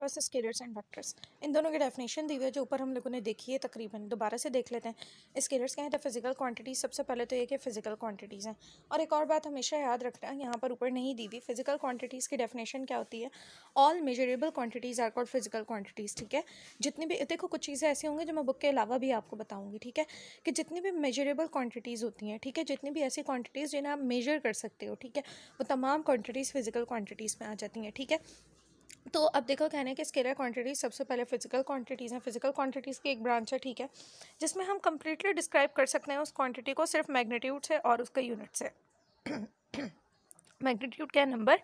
Pass scalars and vectors, इन दोनों की definition दी हुई है जो ऊपर हम लोगों ने देखी है। तकरीबन दोबारा से देख लेते हैं। स्केलर्स क्या है? तो फिजिकल क्वांटिटीज। सबसे पहले तो ये कि फिजिकल क्वांटिटीज़ हैं। और एक और बात हमेशा याद रखना है, यहाँ पर ऊपर नहीं दी हुई फिजिकल क्वांटिटीज़ की डेफिनेशन क्या होती है। All measurable quantities are called physical quantities. ठीक है, जितनी भी देखो कुछ चीज़ें ऐसी होंगी जो मैं बुक के अलावा भी आपको बताऊंगी। ठीक है, कि जितनी भी मेजरेबल क्वांटिटीज़ होती हैं, ठीक है, जितनी भी ऐसी क्वांटिटीज़ जिन्हें आप मेजर कर सकते हो, ठीक है, वो तमाम क्वांटिटीज़ फिजिकल क्वांटिटीज़ में आ जाती हैं। ठीक है, तो अब देखो कहने कि स्केलर क्वांटिटीज सबसे पहले फिजिकल क्वांटिटीज़ हैं। फिजिकल क्वांटिटीज़ की एक ब्रांच है, ठीक है, जिसमें हम कंप्लीटली डिस्क्राइब कर सकते हैं उस क्वांटिटी को सिर्फ मैग्नीट्यूड से और उसका यूनिट से। मैग्नीट्यूड क्या नंबर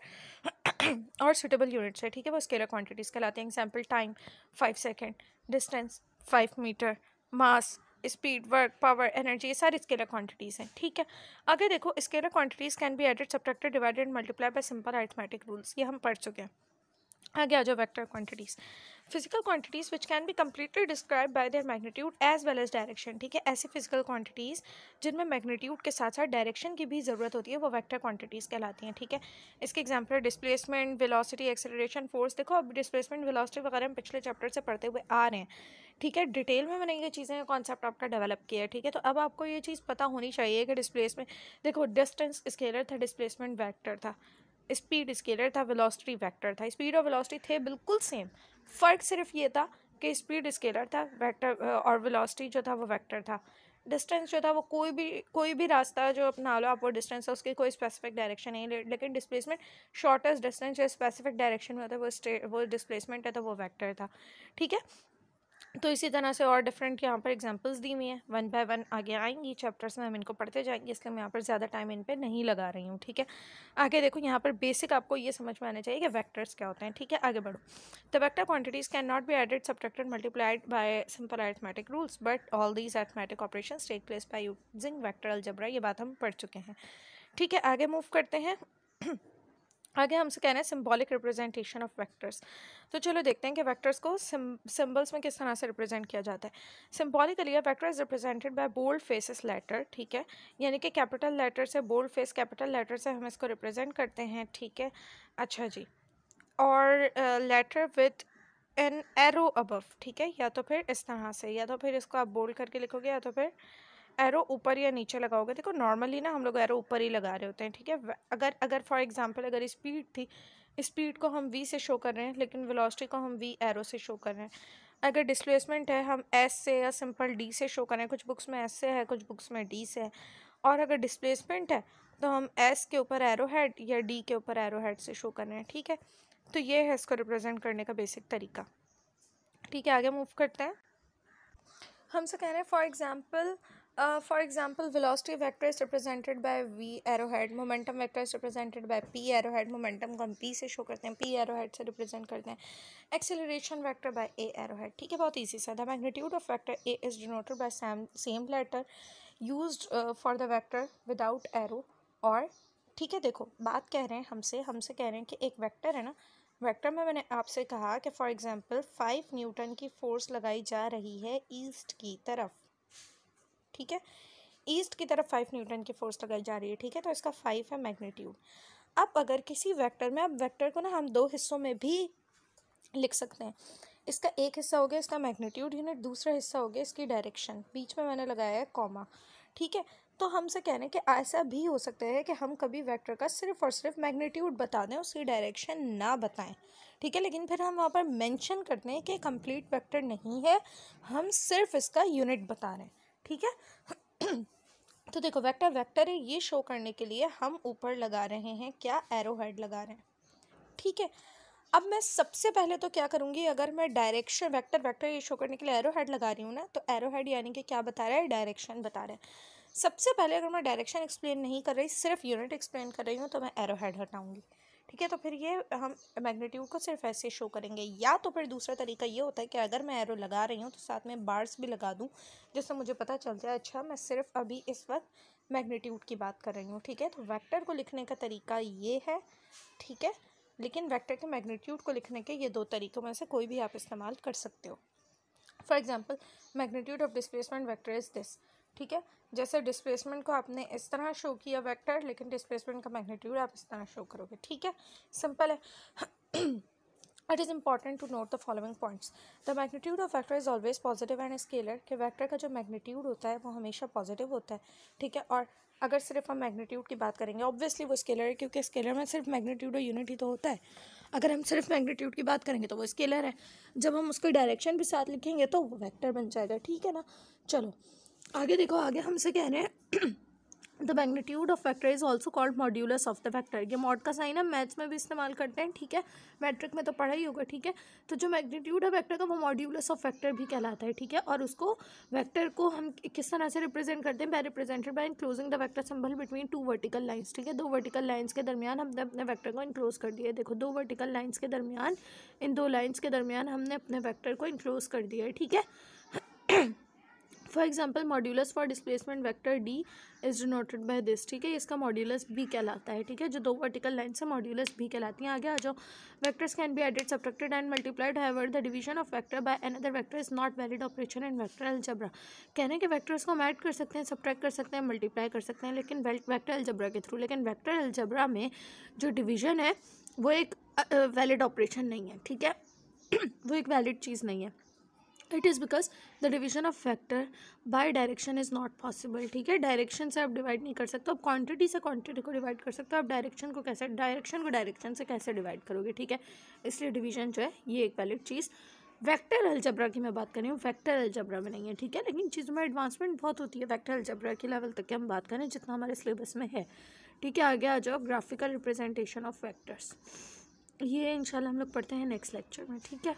और सुटेबल यूनिट से, ठीक है, वो स्केलर क्वांटिटीज़ कहलाते हैं। Example time 5 second, distance 5 metre, mass, speed, work, power, energy, ये सारी स्केलर क्वांटिटीज़ हैं। ठीक है, आगे देखो scalar quantities can be added, subtracted, divided, multiply by simple arithmetic rules, ये हम पढ़ चुके हैं। आगे आ जाओ vector quantities. Physical quantities which can be completely describe by their magnitude as well as direction. ठीक है, ऐसी फिजिकल क्वांटिटीज़ जिनमें मैग्नीट्यूड के साथ साथ डायरेक्शन की भी ज़रूरत होती है वो वेक्टर क्वांटिटीज़ कहलाती हैं। ठीक है, इसके example displacement, velocity, acceleration, force. देखो अब डिस्प्लेसमेंट, वेलोसिटी वगैरह हम पिछले चैप्टर से पढ़ते हुए आ रहे हैं। ठीक है, डिटेल में मैंने ये चीज़ें कॉन्सेप्ट आपका डेवलप किया है। ठीक है, तो अब आपको ये चीज़ पता होनी चाहिए कि डिस्प्लेसमेंट, देखो डिस्टेंस स्केलर था, डिस्प्लेसमेंट वेक्टर था, स्पीड स्केलर था, वेलोसिटी वेक्टर था। स्पीड और वेलोसिटी थे बिल्कुल सेम, फ़र्क सिर्फ ये था कि स्पीड स्केलर था, वेक्टर और वेलोसिटी जो था वो वेक्टर था। डिस्टेंस जो था वो कोई भी रास्ता जो अपना लो आप, वो डिस्टेंस है, उसकी कोई स्पेसिफिक डायरेक्शन नहीं है। लेकिन डिस्प्लेसमेंट शॉर्टेस्ट डिस्टेंस जो स्पेसिफिक डायरेक्शन में होता है वो डिस्प्लेसमेंट है, तो वो वेक्टर था। ठीक है, तो इसी तरह से और डिफरेंट यहाँ पर एग्जांपल्स दी हुई हैं, वन बाय वन आगे आएंगी चैप्टर्स में, हम इनको पढ़ते जाएंगे, इसलिए मैं यहाँ पर ज़्यादा टाइम इन पे नहीं लगा रही हूँ। ठीक है, आगे देखो यहाँ पर बेसिक आपको ये समझ में आना चाहिए कि वेक्टर्स क्या होते हैं। ठीक है, आगे बढ़ो। The vector quantities can not be added, subtracted, multiplied by simple arithmetic rules, but all these arithmetic operations take place by using vector algebra. ये बात हम पढ़ चुके हैं। ठीक है, आगे मूव करते हैं। आगे हमसे कहना है सिंबॉलिक रिप्रेजेंटेशन ऑफ वेक्टर्स। तो चलो देखते हैं कि वेक्टर्स को सिंबल्स में किस तरह से रिप्रेजेंट किया जाता है। Symbolically vector is represented by bold faces letter. ठीक है, यानी कि कैपिटल लेटर से, बोल्ड फेस कैपिटल लेटर से हम इसको रिप्रेजेंट करते हैं। ठीक है, अच्छा जी, और letter with an arrow above. ठीक है, या तो फिर इस तरह से, या तो फिर इसको आप बोल्ड करके लिखोगे, या तो फिर एरो ऊपर या नीचे लगाओगे। देखो नॉर्मली ना हम लोग एरो ऊपर ही लगा रहे होते हैं। ठीक है, अगर अगर फॉर एग्जांपल अगर स्पीड थी, स्पीड को हम वी से शो कर रहे हैं, लेकिन वेलोसिटी को हम वी एरो से शो कर रहे हैं। अगर डिस्प्लेसमेंट है, हम एस से या सिंपल डी से शो कर रहे हैं। कुछ बुक्स में एस से है, कुछ बुक्स में डी से है। और अगर डिस्प्लेसमेंट है तो हम एस के ऊपर एरो हेड या डी के ऊपर एरो हेड से शो कर रहे हैं। ठीक है, तो ये है इसको रिप्रेजेंट करने का बेसिक तरीका। ठीक है, आगे मूव करते हैं। हमसे कह रहे हैं for example velocity vector is represented by v arrowhead, momentum vector is represented by p arrowhead, momentum को हम पी से शो करते हैं, पी एरोहेड से रिप्रेजेंट करते हैं। Acceleration vector by a arrowhead. ठीक है, बहुत ईजी सा। The magnitude of vector a is denoted by same letter used for the vector without arrow. और ठीक है, देखो बात कह रहे हैं हमसे कह रहे हैं कि एक वेक्टर है ना, वेक्टर में मैंने आपसे कहा कि फॉर एग्जांपल 5 न्यूटन की फोर्स लगाई जा रही है ईस्ट की तरफ। ठीक है, ईस्ट की तरफ 5 न्यूटन की फोर्स लगाई जा रही है। ठीक है, तो इसका 5 है मैग्नीट्यूड। अब अगर किसी वेक्टर में, अब वेक्टर को ना हम दो हिस्सों में भी लिख सकते हैं। इसका एक हिस्सा हो गया इसका मैग्नीट्यूड यूनिट, दूसरा हिस्सा हो गया इसकी डायरेक्शन, बीच में मैंने लगाया है कॉमा। ठीक है, तो हमसे कहने कि ऐसा भी हो सकता है कि हम कभी वेक्टर का सिर्फ और सिर्फ मैग्नीट्यूड बता दें, उसकी डायरेक्शन ना बताएं। ठीक है, लेकिन फिर हम वहाँ पर मेंशन करते हैं कि कंप्लीट वेक्टर नहीं है, हम सिर्फ इसका यूनिट बता रहे हैं। ठीक है, तो देखो वेक्टर वेक्टर है ये शो करने के लिए हम ऊपर लगा रहे हैं क्या, एरो हेड लगा रहे हैं। ठीक है, अब मैं सबसे पहले तो क्या करूँगी, अगर मैं डायरेक्शन वेक्टर ये शो करने के लिए एरो हेड लगा रही हूँ ना, तो एरो हेड यानी कि क्या बता रहा है, डायरेक्शन बता रहा है। सबसे पहले अगर मैं डायरेक्शन एक्सप्लेन नहीं कर रही, सिर्फ यूनिट एक्सप्लेन कर रही हूँ, तो मैं एरो हेड हटाऊँगी। ठीक है, तो फिर ये हम मैग्नीट्यूड को सिर्फ ऐसे शो करेंगे। या तो फिर दूसरा तरीका ये होता है कि अगर मैं एरो लगा रही हूँ तो साथ में बार्स भी लगा दूँ, जिससे मुझे पता चल जाए अच्छा मैं सिर्फ अभी इस वक्त मैग्नीट्यूड की बात कर रही हूँ। ठीक है, तो वेक्टर को लिखने का तरीका ये है। ठीक है, लेकिन वेक्टर के मैग्नीट्यूड को लिखने के ये दो तरीकों में से कोई भी आप इस्तेमाल कर सकते हो। For example magnitude of displacement vector is this. ठीक है, जैसे डिस्प्लेसमेंट को आपने इस तरह शो किया वेक्टर, लेकिन डिस्प्लेसमेंट का मैग्नीट्यूड आप इस तरह शो करोगे। ठीक है, सिंपल है। It is important to note the following points. The magnitude of vector is always positive and scalar कि वेक्टर का जो मैग्नीट्यूड होता है वो हमेशा पॉजिटिव होता है, ठीक है। और अगर सिर्फ हम मैग्नीट्यूड की बात करेंगे, ऑब्वियसली वो स्केलर है, क्योंकि स्केलर में सिर्फ मैग्नीट्यूड और यूनिट ही तो होता है। अगर हम सिर्फ मैग्नीट्यूड की बात करेंगे तो वो स्केलर है, जब हम उसको डायरेक्शन भी साथ लिखेंगे तो वो वेक्टर बन जाएगा, ठीक है ना। चलो आगे देखो, आगे हमसे कह रहे हैं the magnitude of vector is also called modulus of the vector. ये मॉड का साइन हम मैथ्स में भी इस्तेमाल करते हैं, ठीक है, मैट्रिक में तो पढ़ा ही होगा, ठीक है। तो जो मैग्नीट्यूड है वेक्टर का वो मॉड्यूलस ऑफ वेक्टर भी कहलाता है, ठीक है। और उसको वेक्टर को हम किस तरह से रिप्रेजेंट करते हैं, by represented by enclosing the vector symbol between two vertical lines, ठीक है। दो वर्टिकल लाइंस के दरमियान हमने अपने वेक्टर को इनक्लोज कर दिया है। देखो दो वर्टिकल लाइंस के दरमियान, इन दो लाइंस के दरमियान हमने अपने वेक्टर को इनक्लोज कर दिया है, ठीक है। For example modulus for displacement vector D is denoted by this, ठीक है। इसका मॉड्यूलस भी कहलाता है, ठीक है। जो दो वर्टिकल लाइन से मॉड्यूलस भी कहलाती हैं। आगे आ जाओ, vectors can be added, subtracted and multiplied, however the division of vector by another vector is not valid operation in vector algebra. कहने के वेक्टर्स को हम ऐड कर सकते हैं, सब्ट्रैक्ट कर सकते हैं, मल्टीप्लाई कर सकते हैं, लेकिन वेक्टर अलजेब्रा के थ्रू। लेकिन वेक्टर अलजेब्रा में जो डिवीजन है वो एक वैलिड ऑपरेशन नहीं है, ठीक है। वो एक वैलिड चीज़ नहीं है। It is because the division of factor by direction is not possible, ठीक है। डायरेक्शन से आप डिवाइड नहीं कर सकते, आप क्वांटिटी से क्वांटिटी को डिवाइड कर सकते हो, आप डायरेक्शन को डायरेक्शन से कैसे डिवाइड करोगे, ठीक है। इसलिए डिवीजन जो है ये एक वैलिड चीज़ वेक्टर अलजेब्रा की मैं बात कर रही हूँ, वेक्टर अलजेब्रा में नहीं है, ठीक है। लेकिन चीज़ों में एडवांसमेंट बहुत होती है, वेक्टर अलजेब्रा के लेवल तक की हम बात करें जितना हमारे सिलेबस में है, ठीक है। आगे आ जाओ, ग्राफिकल रिप्रेजेंटेशन ऑफ वेक्टर्स, ये इंशाल्लाह हम लोग पढ़ते हैं नेक्स्ट लेक्चर में, ठीक है।